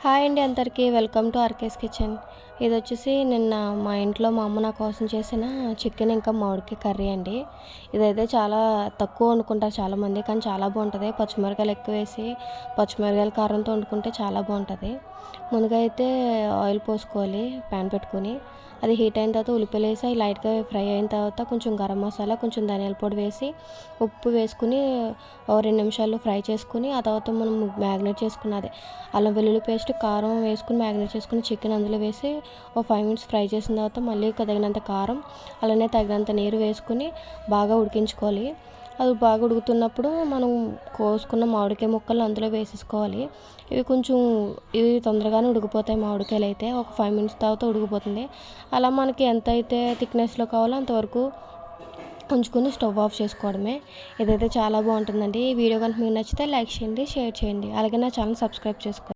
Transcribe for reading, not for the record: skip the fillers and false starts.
Hi అండి అందరికీ welcome to RK's kitchen. ఇది వచ్చేసి నిన్న మా ఇంట్లో మా అమ్మ నా కోసం చేసిన చికెన్ ఇంకా మామిడికాయ కర్రీ అండి. ఇదైతే చాలా తక్కువ వండుకుంటారు చాలామంది, కానీ చాలా బాగుంటుంది. పచ్చిమిరకాయలు ఎక్కువ వేసి పచ్చిమిరకాయల కారంతో వండుకుంటే చాలా బాగుంటుంది. ముందుగా అయితే ఆయిల్ పోసుకోవాలి, ప్యాన్ పెట్టుకొని అది హీట్ అయిన తర్వాత ఉల్లిపాయలు వేసి అవి లైట్గా ఫ్రై అయిన తర్వాత కొంచెం గరం మసాలా, కొంచెం ధనియాల పొడి వేసి ఉప్పు వేసుకుని ఓ 2 నిమిషాలు ఫ్రై చేసుకుని ఆ తర్వాత మనం మ్యాగ్నేట్ చేసుకున్నది అల్లం వెల్లుల్లి పేస్ట్, కారం వేసుకుని మ్యాగ్నేట్ చేసుకుని చికెన్ అందులో వేసి ఒక 5 మినిట్స్ ఫ్రై చేసిన తర్వాత మళ్ళీ తగినంత కారం అలానే తగినంత నీరు వేసుకుని బాగా ఉడికించుకోవాలి. అది బాగా ఉడుకుతున్నప్పుడు మనం కోసుకున్న మామిడికాయ ముక్కలు అందులో వేసేసుకోవాలి. ఇవి తొందరగానే ఉడికిపోతాయి. మామిడికాయలు అయితే ఒక 5 మినిట్స్ తర్వాత ఉడికిపోతుంది. అలా మనకి ఎంత అయితే థిక్నెస్లో కావాలో అంతవరకు ఉంచుకొని స్టవ్ ఆఫ్ చేసుకోవడమే. ఇదైతే చాలా బాగుంటుందండి. ఈ వీడియో కనుక మీకు నచ్చితే లైక్ చేయండి, షేర్ చేయండి, అలాగే నా ఛానల్ సబ్స్క్రైబ్ చేసుకోండి.